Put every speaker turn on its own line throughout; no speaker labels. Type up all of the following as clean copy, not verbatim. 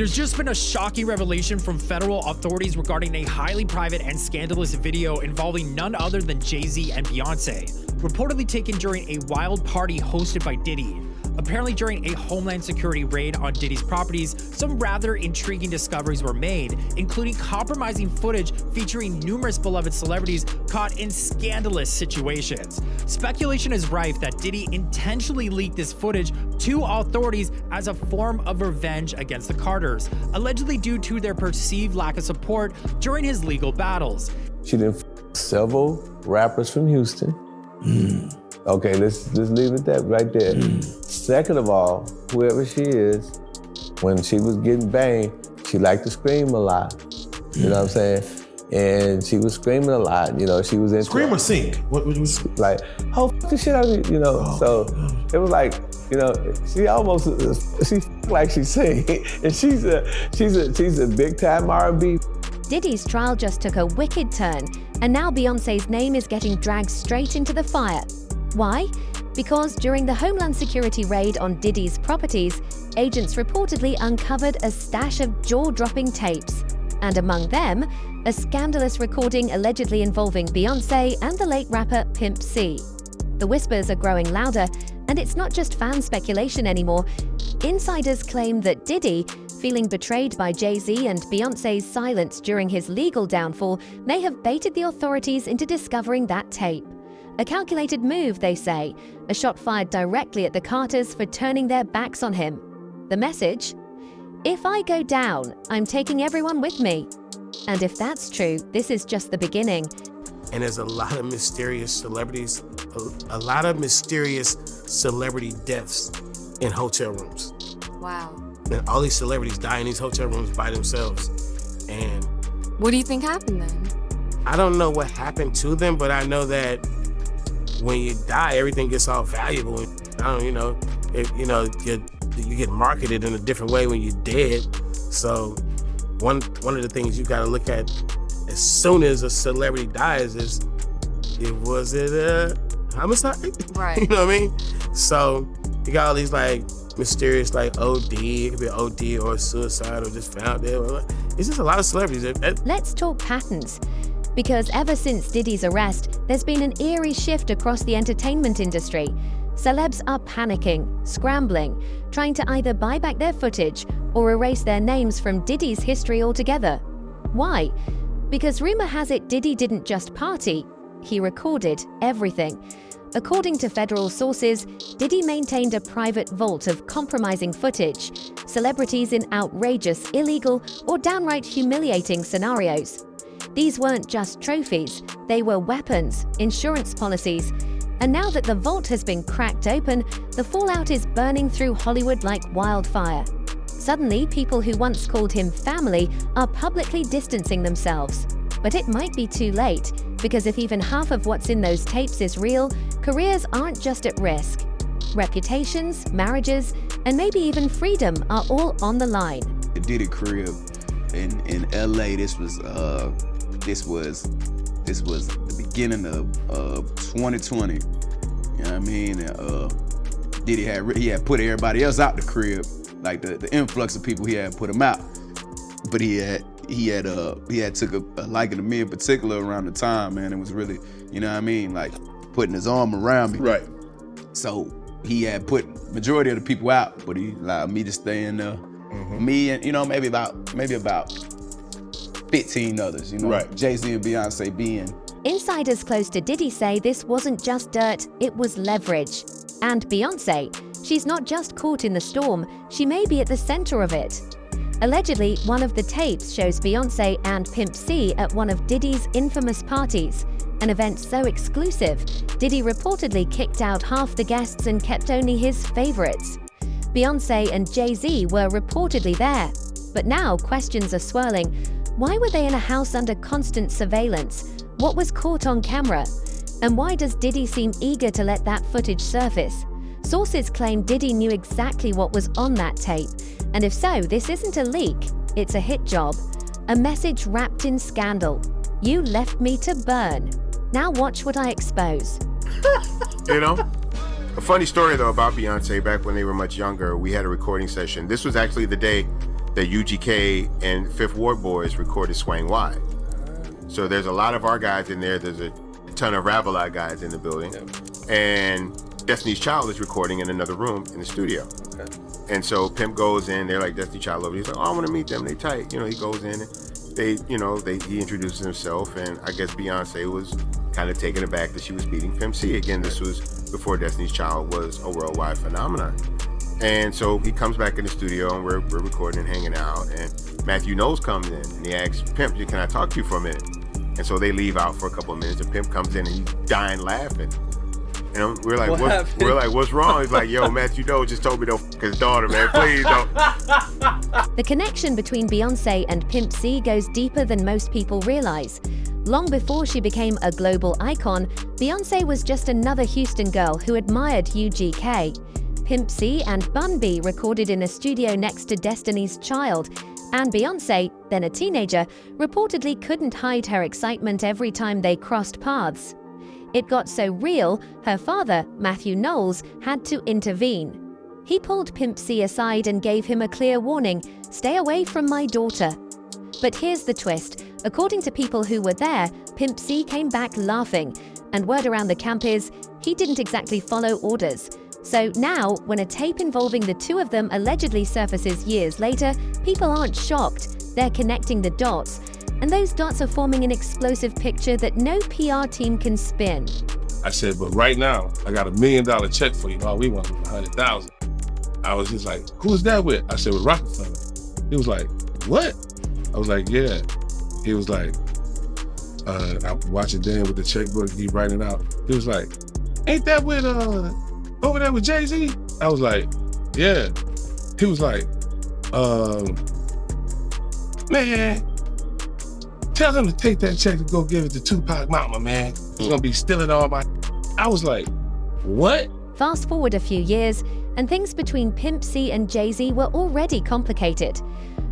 There's just been a shocking revelation from federal authorities regarding a highly private and scandalous video involving none other than Jay-Z and Beyonce, reportedly taken during a wild party hosted by Diddy. Apparently during a Homeland Security raid on Diddy's properties, some rather intriguing discoveries were made, including compromising footage featuring numerous beloved celebrities caught in scandalous situations. Speculation is rife that Diddy intentionally leaked this footage to authorities as a form of revenge against the Carters, allegedly due to their perceived lack of support during his legal battles.
She done several rappers from Houston. Okay, let's leave it that right there. Second of all, whoever she is, when she was getting banged, she liked to scream a lot. You know what I'm saying? And she was screaming a lot. You know, she was into
scream or sing. What was
like, oh f the shit out of you, you know. So it was like, you know, she almost like she sing, and she's a big time R&B.
Diddy's trial just took a wicked turn, and now Beyonce's name is getting dragged straight into the fire. Why? Because during the Homeland Security raid on Diddy's properties, agents reportedly uncovered a stash of jaw-dropping tapes, and among them, a scandalous recording allegedly involving Beyoncé and the late rapper Pimp C. The whispers are growing louder, and it's not just fan speculation anymore. Insiders claim that Diddy, feeling betrayed by Jay-Z and Beyoncé's silence during his legal downfall, may have baited the authorities into discovering that tape. A calculated move, they say, a shot fired directly at the Carters for turning their backs on him. The message? If I go down, I'm taking everyone with me. And if that's true, this is just the beginning.
And there's a lot of mysterious celebrities, a lot of mysterious celebrity deaths in hotel rooms.
Wow.
And all these celebrities die in these hotel rooms by themselves. And
what do you think happened then?
I don't know what happened to them, but I know that when you die, everything gets all valuable. You get marketed in a different way when you're dead. So one of the things you gotta look at as soon as a celebrity dies is, was it a homicide?
Right.
You know what I mean? So you got all these like mysterious like OD, it could be an OD or suicide or just found dead. It's just a lot of celebrities.
Let's talk patterns. Because ever since Diddy's arrest, there's been an eerie shift across the entertainment industry. Celebs are panicking, scrambling, trying to either buy back their footage or erase their names from Diddy's history altogether. Why? Because rumor has it Diddy didn't just party, he recorded everything. According to federal sources, Diddy maintained a private vault of compromising footage, celebrities in outrageous, illegal, or downright humiliating scenarios. These weren't just trophies, they were weapons, insurance policies. And now that the vault has been cracked open, the fallout is burning through Hollywood like wildfire. Suddenly, people who once called him family are publicly distancing themselves. But it might be too late, because if even half of what's in those tapes is real, careers aren't just at risk. Reputations, marriages, and maybe even freedom are all on the line.
The Diddy crib in LA, this was the beginning of 2020. You know what I mean? And, Diddy had put everybody else out the crib, like the influx of people he had put them out. But he had took a liking to me in particular around the time, man. It was really, you know what I mean, like putting his arm around me.
Right.
So he had put majority of the people out, but he allowed me to stay in there. Me and maybe about 15 others,
Right.
Jay-Z and Beyonce being.
Insiders close to Diddy say this wasn't just dirt, it was leverage. And Beyonce, she's not just caught in the storm, she may be at the center of it. Allegedly, one of the tapes shows Beyoncé and Pimp C at one of Diddy's infamous parties, an event so exclusive, Diddy reportedly kicked out half the guests and kept only his favorites. Beyoncé and Jay-Z were reportedly there, but now questions are swirling. Why were they in a house under constant surveillance? What was caught on camera? And why does Diddy seem eager to let that footage surface? Sources claim Diddy knew exactly what was on that tape. And if so, this isn't a leak, it's a hit job. A message wrapped in scandal. You left me to burn. Now watch what I expose.
A funny story though about Beyonce, back when they were much younger, we had a recording session. This was actually the day that UGK and Fifth Ward Boys recorded Swang Wide. So there's a lot of our guys in there. There's a ton of Ravelot guys in the building. And Destiny's Child is recording in another room in the studio. And so Pimp goes in, they're like, Destiny Child over. He's like, oh, I want to meet them, they tight. You know, he goes in and he introduces himself, and I guess Beyonce was kind of taken aback that she was meeting Pimp C. Again, this was before Destiny's Child was a worldwide phenomenon. And so he comes back in the studio and we're recording and hanging out, and Matthew Knowles comes in and he asks Pimp, can I talk to you for a minute? And so they leave out for a couple of minutes and Pimp comes in and he's dying laughing. And we're like, what's wrong? He's like, yo, Matthew Knowles just told me don't f*** his daughter, man, please don't.
The connection between Beyoncé and Pimp C goes deeper than most people realize. Long before she became a global icon, Beyoncé was just another Houston girl who admired UGK. Pimp C and Bun B recorded in a studio next to Destiny's Child, and Beyoncé, then a teenager, reportedly couldn't hide her excitement every time they crossed paths. It got so real, her father, Matthew Knowles, had to intervene. He pulled Pimp C aside and gave him a clear warning, stay away from my daughter. But here's the twist. According to people who were there, Pimp C came back laughing, and word around the camp is he didn't exactly follow orders. So now, when a tape involving the two of them allegedly surfaces years later, people aren't shocked. They're connecting the dots. And those dots are forming an explosive picture that no PR team can spin.
I said, but right now, I got $1 million check for you. All we want was 100,000. I was just like, who is that with? I said, with Rockefeller. He was like, what? I was like, yeah. He was like, I'm watching Dan with the checkbook, he writing out. He was like, ain't that with, over there with Jay-Z? I was like, yeah. He was like, man, tell him to take that check to go give it to Tupac Mama, man. He's gonna be stealing all my... I was like, what?
Fast forward a few years, and things between Pimp C and Jay-Z were already complicated.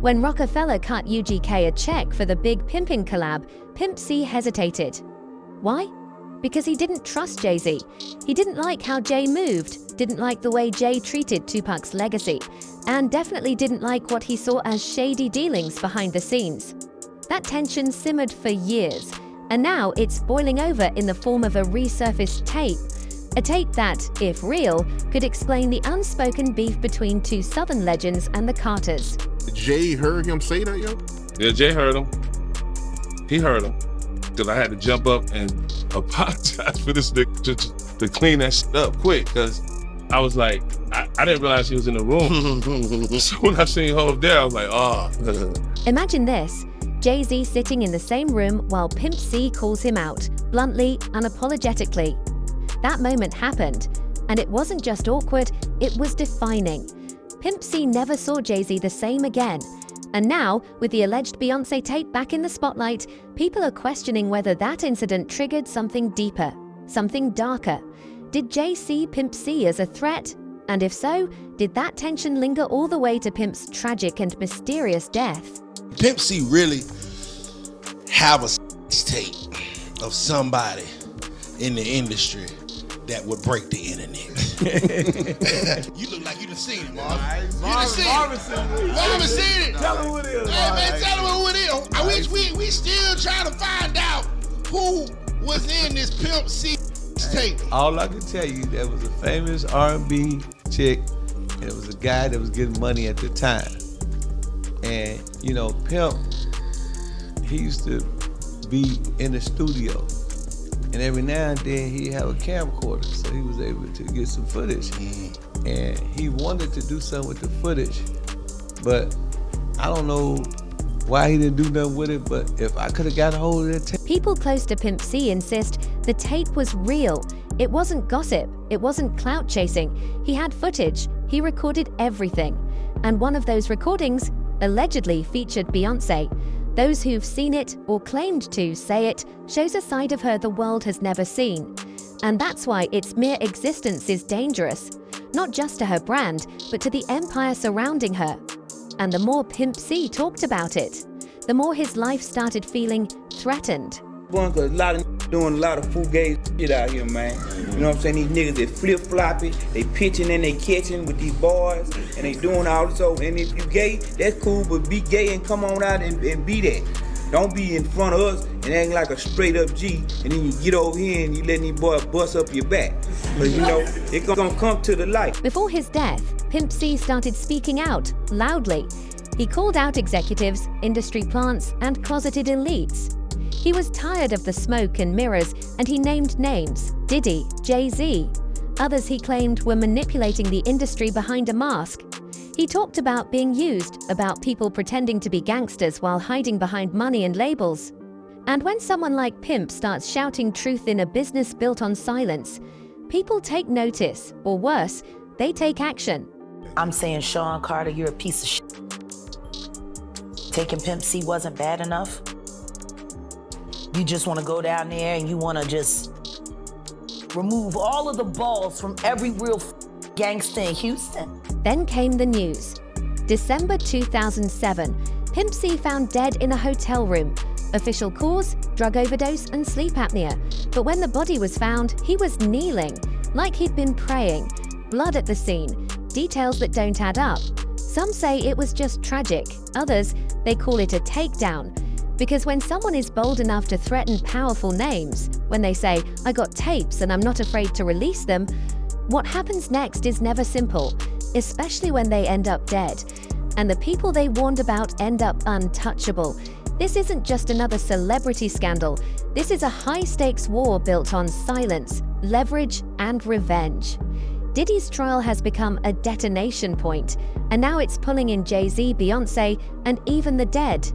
When Rockefeller cut UGK a check for the big pimping collab, Pimp C hesitated. Why? Because he didn't trust Jay-Z. He didn't like how Jay moved, didn't like the way Jay treated Tupac's legacy, and definitely didn't like what he saw as shady dealings behind the scenes. That tension simmered for years, and now it's boiling over in the form of a resurfaced tape. A tape that, if real, could explain the unspoken beef between two Southern legends and the Carters.
Jay heard him say that, yo?
Yeah, Jay heard him. He heard him. Because I had to jump up and apologize for this nigga to clean that shit up quick. Because I was like, I didn't realize he was in the room. So when I seen Hov there, I was like, oh.
Imagine this. Jay-Z sitting in the same room while Pimp C calls him out, bluntly, unapologetically. That moment happened, and it wasn't just awkward, it was defining. Pimp C never saw Jay-Z the same again. And now, with the alleged Beyoncé tape back in the spotlight, people are questioning whether that incident triggered something deeper, something darker. Did Jay see Pimp C as a threat? And if so, did that tension linger all the way to Pimp's tragic and mysterious death?
Pimp C really have a tape of somebody in the industry that would break the internet. You look like you done seen it, Marvin. You done seen it. Marvin seen it.
Tell him who it is.
Hey, man, tell him who it is. I wish we still trying to find out who was in this Pimp C tape.
All I can tell you, there was a famous R&B chick, and it was a guy that was getting money at the time. And, you know, Pimp, he used to be in the studio. And every now and then he'd have a camcorder, so he was able to get some footage. And he wanted to do something with the footage, but I don't know why he didn't do nothing with it, but if I could have got a hold of that tape.
People close to Pimp C insist the tape was real. It wasn't gossip, it wasn't clout chasing. He had footage, he recorded everything. And one of those recordings allegedly featured Beyoncé. Those who've seen it or claimed to say it shows a side of her the world has never seen. And that's why its mere existence is dangerous, not just to her brand, but to the empire surrounding her. And the more Pimp C talked about it, the more his life started feeling threatened.
A lot of doing a lot of fugazi shit out here, man. You know what I'm saying? These niggas that flip-floppy, they pitching and they catching with these boys, and they doing all this. So, and if you gay, that's cool, but be gay and come on out and be that. Don't be in front of us and act like a straight-up G, and then you get over here and you let these boys bust up your back. But you know, it's gonna come to the light.
Before his death, Pimp C started speaking out loudly. He called out executives, industry plants, and closeted elites. He was tired of the smoke and mirrors, and he named names: Diddy, Jay-Z. Others he claimed were manipulating the industry behind a mask. He talked about being used, about people pretending to be gangsters while hiding behind money and labels. And when someone like Pimp starts shouting truth in a business built on silence, people take notice, or worse, they take action.
I'm saying, Sean Carter, you're a piece of shit. Taking Pimp C wasn't bad enough. You just want to go down there and you want to just remove all of the balls from every real gangster in Houston.
Then came the news. December 2007, Pimp C found dead in a hotel room. Official cause, drug overdose and sleep apnea. But when the body was found, he was kneeling, like he'd been praying. Blood at the scene, details that don't add up. Some say it was just tragic. Others, they call it a takedown. Because when someone is bold enough to threaten powerful names, when they say, "I got tapes and I'm not afraid to release them," what happens next is never simple, especially when they end up dead. And the people they warned about end up untouchable. This isn't just another celebrity scandal. This is a high-stakes war built on silence, leverage, and revenge. Diddy's trial has become a detonation point, and now it's pulling in Jay-Z, Beyoncé, and even the dead.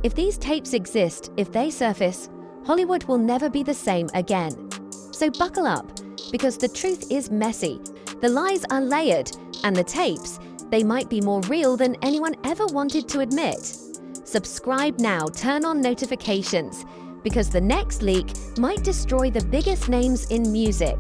If these tapes exist, if they surface, Hollywood will never be the same again. So buckle up, because the truth is messy, the lies are layered, and the tapes, they might be more real than anyone ever wanted to admit. Subscribe now, turn on notifications, because the next leak might destroy the biggest names in music.